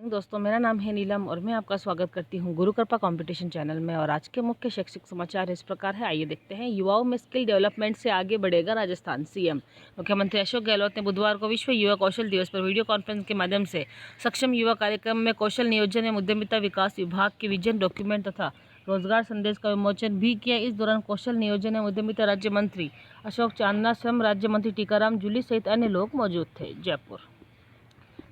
दोस्तों, मेरा नाम है नीलम और मैं आपका स्वागत करती हूं गुरु कृपा कंपटीशन चैनल में। और आज के मुख्य शैक्षिक समाचार इस प्रकार है, आइए देखते हैं। युवाओं में स्किल डेवलपमेंट से आगे बढ़ेगा राजस्थान। सीएम मुख्यमंत्री अशोक गहलोत ने बुधवार को विश्व युवा कौशल दिवस पर वीडियो कॉन्फ्रेंस के माध्यम से सक्षम युवा कार्यक्रम में कौशल नियोजन एवं उद्यमिता विकास विभाग के विजन डॉक्यूमेंट तथा रोजगार संदेश का विमोचन भी किया। इस दौरान कौशल नियोजन एवं उद्यमिता राज्य मंत्री अशोक चांदना, श्रम राज्य मंत्री टीकाराम जूली सहित अन्य लोग मौजूद थे। जयपुर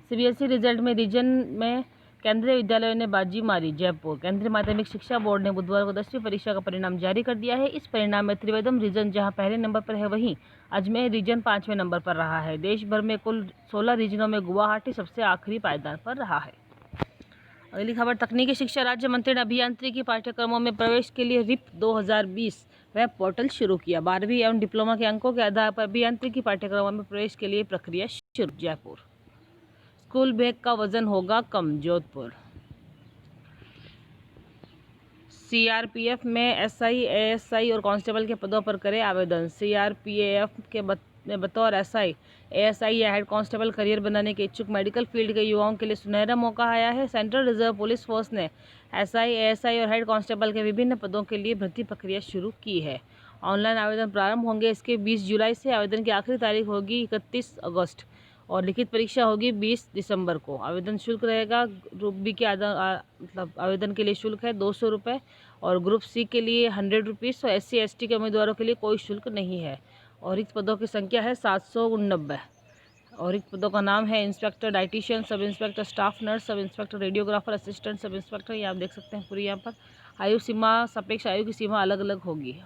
सीबीएसई रिजल्ट में रीजन में केंद्रीय विद्यालयों ने बाजी मारी। जयपुर केंद्रीय माध्यमिक शिक्षा बोर्ड ने बुधवार को 10वीं परीक्षा का परिणाम जारी कर दिया है। इस परिणाम में त्रिवेंद्रम रीजन जहां पहले नंबर पर है, वहीं अजमेर रीजन 5वें नंबर पर रहा है। देश भर में कुल 16 रीजनों में गुवाहाटी सबसे आखिरी पायदान पर रहा है। अगली खबर, तकनीकी शिक्षा राज्य मंत्री ने अभियांत्रिकी पाठ्यक्रमों में प्रवेश के लिए रिप 2020 वेब पोर्टल शुरू किया। 12वीं एवं डिप्लोमा के अंकों के आधार पर अभियांत्रिकी पाठ्यक्रमों में प्रवेश के लिए प्रक्रिया शुरू। जयपुर स्कूल बैग का वजन होगा कम। जोधपुर सीआरपीएफ में एसआई, एएसआई और कांस्टेबल के पदों पर करें आवेदन। सीआरपीएफ के में बतौर एसआई, एएसआई या हेड कांस्टेबल करियर बनाने के इच्छुक मेडिकल फील्ड के युवाओं के लिए सुनहरा मौका आया है। सेंट्रल रिजर्व पुलिस फोर्स ने एसआई, एएसआई और हेड कांस्टेबल के विभिन्न पदों के लिए भर्ती प्रक्रिया शुरू की है। ऑनलाइन आवेदन प्रारंभ होंगे इसके 20 जुलाई से। आवेदन की आखिरी तारीख होगी 31 अगस्त और लिखित परीक्षा होगी 20 दिसंबर को। आवेदन शुल्क रहेगा ग्रुप बी के मतलब आवेदन के लिए शुल्क है 200 रुपये और ग्रुप सी के लिए 100 रुपीज़। और SC ST के उम्मीदवारों के लिए कोई शुल्क नहीं है। और रिक्त पदों की संख्या है 789 और रिक्त पदों का नाम है inspector dietitian, sub inspector staff nurse, sub inspector radiographer, assistant sub inspector. ये आप देख सकते हैं पूरी यहाँ पर आयु सीमा, सापेक्ष आयु की सीमा अलग अलग होगी।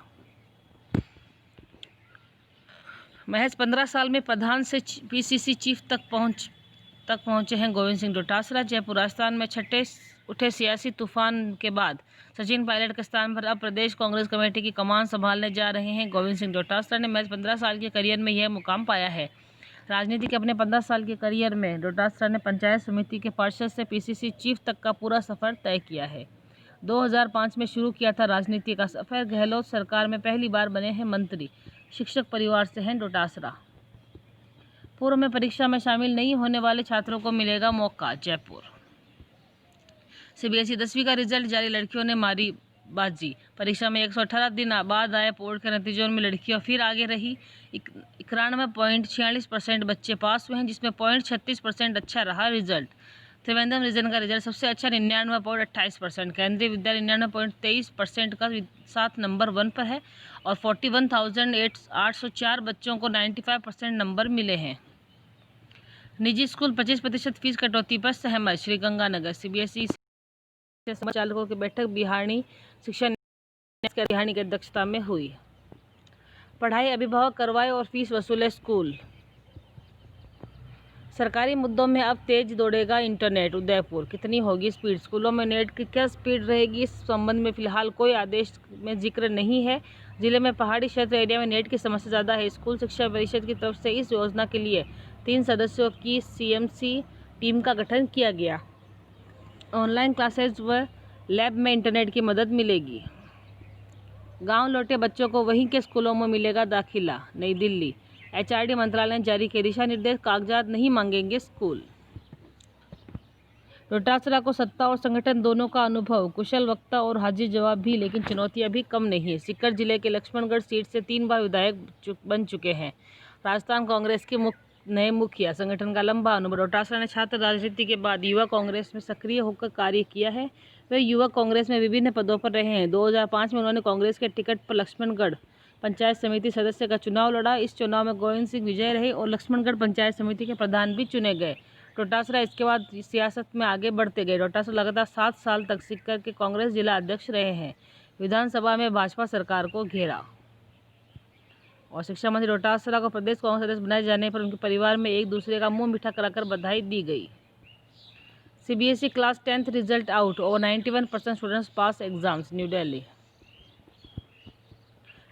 महज 15 साल में प्रधान से PCC चीफ तक पहुंचे हैं गोविंद सिंह डोटासरा। जयपुर राजस्थान में छठे उठे सियासी तूफान के बाद सचिन पायलट के स्थान पर अब प्रदेश कांग्रेस कमेटी की कमान संभालने जा रहे हैं गोविंद सिंह डोटासरा ने महज 15 साल के करियर में यह मुकाम पाया है। राजनीति के अपने 15 साल के करियर में डोटासरा ने पंचायत समिति के पार्षद से PCC चीफ तक का पूरा सफर तय किया है। 2005 में शुरू किया था राजनीति का सफर। गहलोत सरकार में पहली बार बने हैं मंत्री। शिक्षक परिवार से हैं डोटासरा। पूर्व में परीक्षा में शामिल नहीं होने वाले छात्रों को मिलेगा मौका। जयपुर सीबीएसई 10वीं का रिजल्ट जारी, लड़कियों ने मारी बाजी। परीक्षा में 118 दिन बाद आए बोर्ड के नतीजों में लड़कियां फिर आगे रही। 91.46% बच्चे पास हुए हैं, जिसमें 0.36% अच्छा रहा रिजल्ट। त्रिवेंद्रम रीजन का रिजल्ट सबसे अच्छा 99.28%। केंद्रीय विद्यालय 99.23% का 7 नंबर 1 पर है और 41,804 बच्चों को 95% नंबर मिले हैं। निजी स्कूल 25% फीस कटौती पर सहमत। श्रीगंगानगर सीबीएसई संचालकों की बैठक बिहारनी शिक्षा बिहारनी की अध्यक्षता में हुई। पढ़ाई अभिभावक करवाए और फीस वसूले स्कूल। सरकारी मुद्दों में अब तेज दौड़ेगा इंटरनेट। उदयपुर कितनी होगी स्पीड, स्कूलों में नेट की क्या स्पीड रहेगी, इस संबंध में फिलहाल कोई आदेश में जिक्र नहीं है। जिले में पहाड़ी क्षेत्र एरिया में नेट की समस्या ज़्यादा है। स्कूल शिक्षा परिषद की तरफ से इस योजना के लिए 3 सदस्यों की CMC टीम का गठन किया गया। ऑनलाइन क्लासेज व लैब में इंटरनेट की मदद मिलेगी। गाँव लौटे बच्चों को वहीं के स्कूलों में मिलेगा दाखिला। नई दिल्ली HRD मंत्रालय ने जारी किए दिशा निर्देश, कागजात नहीं मांगेंगे स्कूल। डोटासरा को सत्ता और संगठन दोनों का अनुभव, कुशल वक्ता और हाजिर जवाब भी, लेकिन चुनौतियां भी कम नहीं है। सीकर जिले के लक्ष्मणगढ़ सीट से 3 बार विधायक बन चुके हैं। राजस्थान कांग्रेस के नए मुखिया, संगठन का लंबा अनुभव। डोटासरा ने छात्र राजनीति के बाद युवा कांग्रेस में सक्रिय होकर कार्य किया है। वे युवा कांग्रेस में विभिन्न पदों पर रहे हैं। 2005 में उन्होंने कांग्रेस के टिकट पर लक्ष्मणगढ़ पंचायत समिति सदस्य का चुनाव लड़ा। इस चुनाव में गोविंद सिंह विजय रहे और लक्ष्मणगढ़ पंचायत समिति के प्रधान भी चुने गए। डोटासरा इसके बाद सियासत में आगे बढ़ते गए। डोटासरा लगातार 7 साल तक सीकर के कांग्रेस जिला अध्यक्ष रहे हैं। विधानसभा में भाजपा सरकार को घेरा। और शिक्षा मंत्री डोटासरा को प्रदेश कांग्रेस अध्यक्ष बनाए जाने पर उनके परिवार में एक दूसरे का मुंह मीठा कराकर बधाई दी गई। CBSE class 10th result out, over 91% students pass exams. New Delhi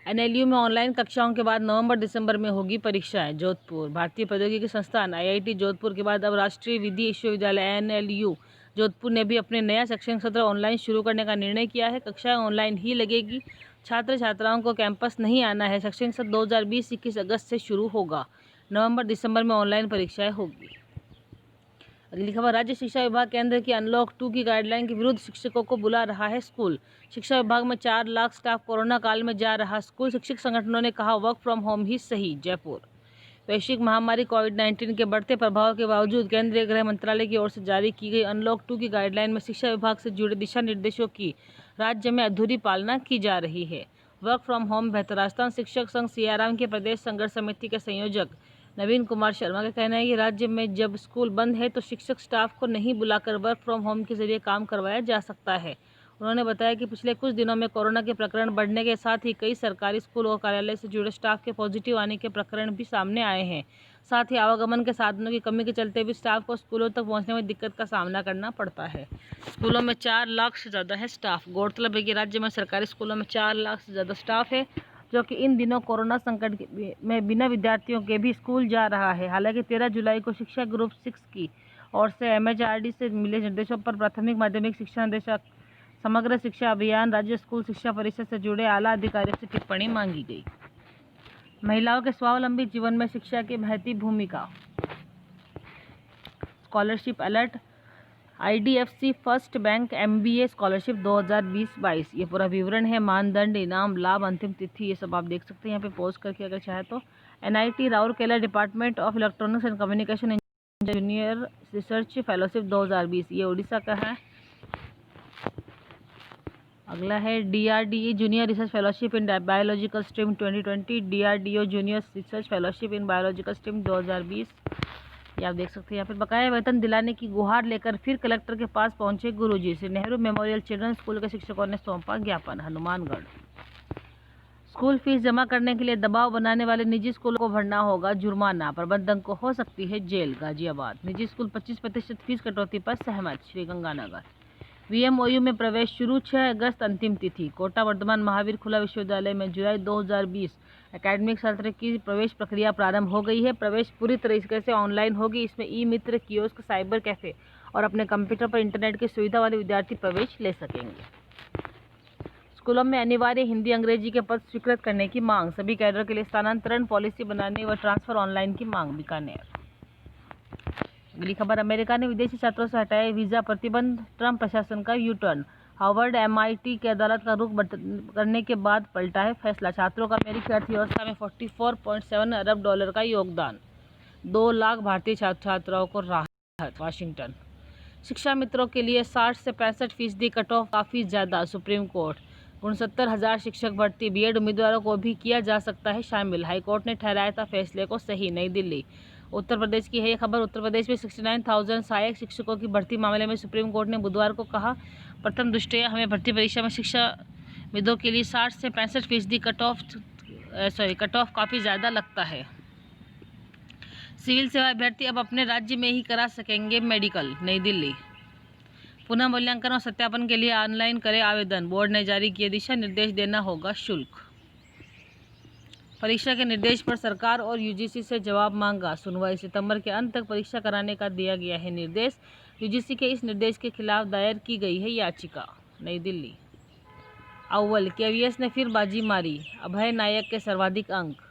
NLU में ऑनलाइन कक्षाओं के बाद नवंबर-दिसंबर में होगी परीक्षाएं। जोधपुर भारतीय प्रौद्योगिकी संस्थान IIT जोधपुर के बाद अब राष्ट्रीय विधि विश्वविद्यालय NLU जोधपुर ने भी अपने नया शैक्षणिक सत्र ऑनलाइन शुरू करने का निर्णय किया है। कक्षाएं ऑनलाइन ही लगेगी। छात्र छात्राओं को कैंपस नहीं आना है। शैक्षणिक सत्र 2020-21 अगस्त से शुरू होगा। नवंबर-दिसंबर में ऑनलाइन परीक्षाएं होगी। अगली खबर, राज्य शिक्षा विभाग केंद्र की अनलॉक 2 की गाइडलाइन के विरुद्ध शिक्षकों को बुला रहा है स्कूल। शिक्षा विभाग में 4 लाख स्टाफ कोरोना काल में जा रहा स्कूल। शिक्षक संगठनों ने कहा वर्क फ्रॉम होम ही सही। जयपुर, वैश्विक महामारी कोविड-19 के बढ़ते प्रभाव के बावजूद केंद्रीय गृह मंत्रालय की ओर से जारी की गई अनलॉक 2 की गाइडलाइन में शिक्षा विभाग से जुड़े दिशा निर्देशों की राज्य में अधूरी पालना की जा रही है। वर्क फ्रॉम होम बेहतर। राजस्थान शिक्षक संघ सियाराम के प्रदेश संघर्ष समिति के संयोजक नवीन कुमार शर्मा का कहना है कि राज्य में जब स्कूल बंद है तो शिक्षक स्टाफ को नहीं बुलाकर वर्क फ्रॉम होम के जरिए काम करवाया जा सकता है। उन्होंने बताया कि पिछले कुछ दिनों में कोरोना के प्रकरण बढ़ने के साथ ही कई सरकारी स्कूल और कार्यालय से जुड़े स्टाफ के पॉजिटिव आने के प्रकरण भी सामने आए हैं। साथ ही आवागमन के साधनों की कमी के चलते भी स्टाफ को स्कूलों तक पहुंचने में दिक्कत का सामना करना पड़ता है। स्कूलों में 4 लाख से ज़्यादा है स्टाफ। गौरतलब है कि राज्य में सरकारी स्कूलों में 4 लाख से ज़्यादा स्टाफ है, जो कि इन दिनों कोरोना संकट में बिना विद्यार्थियों के भी स्कूल जा रहा है। हालांकि 13 जुलाई को शिक्षा ग्रुप 6 की ओर से MHRD से मिले निर्देशों पर प्राथमिक माध्यमिक शिक्षा निदेशक, समग्र शिक्षा अभियान, राज्य स्कूल शिक्षा परिषद से जुड़े आला अधिकारियों से टिप्पणी मांगी गई। महिलाओं के स्वावलंबी जीवन में शिक्षा की महती भूमिका। Scholarship alert. IDFC first bank MBA scholarship 2020-22। ये पूरा विवरण है। मानदंड, इनाम, लाभ, अंतिम तिथि, ये सब आप देख सकते हैं यहाँ पे पॉज करके अगर चाहे तो। NIT Rourkela department of electronics and communication junior research fellowship 2020, ये उड़ीसा का है। अगला है DRDE junior research fellowship in biological stream 2020, DRDO junior research fellowship in biological stream 2020, ये आप देख सकते हैं। यहाँ पर बकाया वेतन दिलाने की गुहार लेकर फिर कलेक्टर के पास पहुंचे गुरुजी। Shri Nehru memorial children school के शिक्षकों ने सौंपा ज्ञापन। हनुमानगढ़, स्कूल फीस जमा करने के लिए दबाव बनाने वाले निजी स्कूलों को भरना होगा जुर्माना, प्रबंधक को हो सकती है जेल। गाजियाबाद, निजी स्कूल 25% फीस कटौती पर सहमत। श्रीगंगानगर, VMOU में प्रवेश शुरू, 6 अगस्त अंतिम तिथि। कोटा वर्धमान महावीर खुला विश्वविद्यालय में जुलाई 2020 एकेडमिक सत्र की प्रवेश प्रक्रिया प्रारंभ हो गई है। प्रवेश पूरी तरीके से ऑनलाइन होगी। इसमें ई-मित्र, कियोस्क, साइबर कैफे और अपने कंप्यूटर पर इंटरनेट की सुविधा वाले विद्यार्थी प्रवेश ले सकेंगे। स्कूलों में अनिवार्य हिंदी अंग्रेजी के पद स्वीकृत करने की मांग। सभी कैडर के लिए स्थानांतरण पॉलिसी बनाने व ट्रांसफर ऑनलाइन की मांग। बीकानेर, अगली खबर, अमेरिका ने विदेशी छात्रों से हटाए वीजा प्रतिबंध, ट्रंप प्रशासन का U-टर्न। हार्वर्ड MIT की अदालत का रुख करने के बाद पलटा है फैसला। छात्रों का अमेरिकी अर्थव्यवस्था में $44.7 अरब का योगदान। 2 लाख भारतीय छात्राओं को राहत। वाशिंगटन, शिक्षा मित्रों के लिए 60 से 65% कट ऑफ काफ़ी ज़्यादा। सुप्रीम कोर्ट, 69,000 शिक्षक भर्ती, B.Ed उम्मीदवारों को भी किया जा सकता है शामिल। हाईकोर्ट ने ठहराया था फैसले को सही। नई दिल्ली, उत्तर प्रदेश की है ये खबर। उत्तर प्रदेश में 69,000 सहायक शिक्षकों की भर्ती मामले में सुप्रीम कोर्ट ने बुधवार को कहा, प्रथम दृष्टया हमें भर्ती परीक्षा में शिक्षा विदों के लिए 60 से 65% कट ऑफ काफ़ी ज़्यादा लगता है। सिविल सेवा अभ्यर्थी अब अपने राज्य में ही करा सकेंगे मेडिकल। नई दिल्ली, पुनः मूल्यांकन और सत्यापन के लिए ऑनलाइन करें आवेदन। बोर्ड ने जारी किए दिशा निर्देश, देना होगा शुल्क। परीक्षा के निर्देश पर सरकार और UGC से जवाब मांगा। सुनवाई सितंबर के अंत तक परीक्षा कराने का दिया गया है निर्देश। UGC के इस निर्देश के खिलाफ दायर की गई है याचिका। नई दिल्ली, अव्वल KVS ने फिर बाजी मारी, अभय नायक के सर्वाधिक अंक।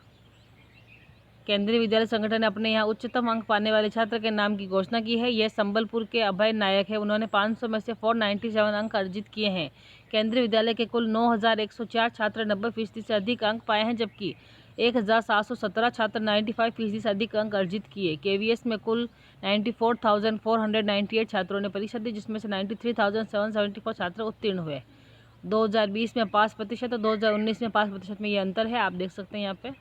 केंद्रीय विद्यालय संगठन ने अपने यहाँ उच्चतम अंक पाने वाले छात्र के नाम की घोषणा की है। यह संबलपुर के अभय नायक है। उन्होंने 500 में से 497 अंक अर्जित किए हैं। केंद्रीय विद्यालय के कुल 9,104 छात्र 90% से अधिक अंक पाए हैं, जबकि 1,717 छात्र 95% से अधिक अंक अर्जित किए। KVS में कुल 94,498 छात्रों ने परीक्षा दी, जिसमें से 93,774 छात्र उत्तीर्ण हुए। 2020 में 5% और 2019 में 5% में ये अंतर है, आप देख सकते हैं यहाँ पे।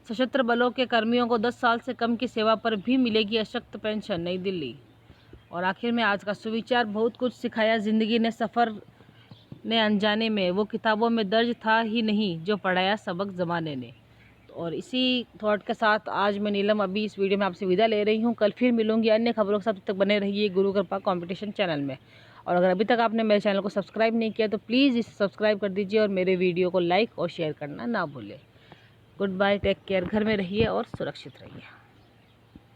सशस्त्र बलों के कर्मियों को 10 साल से कम की सेवा पर भी मिलेगी अशक्त पेंशन। नई दिल्ली, और आखिर में आज का सुविचार, बहुत कुछ सिखाया जिंदगी ने सफ़र ने अनजाने में, वो किताबों में दर्ज था ही नहीं जो पढ़ाया सबक ज़माने ने। और इसी थॉट के साथ आज मैं नीलम अभी इस वीडियो में आपसे विदा ले रही हूँ। कल फिर मिलूंगी अन्य खबरों के साथ। तब तक बने रहिए गुरु कृपा कंपटीशन चैनल में। और अगर अभी तक आपने मेरे चैनल को सब्सक्राइब नहीं किया तो प्लीज़ इसे सब्सक्राइब कर दीजिए और मेरे वीडियो को लाइक और शेयर करना ना भूलें। गुड बाय, टेक केयर, घर में रहिए और सुरक्षित रहिए।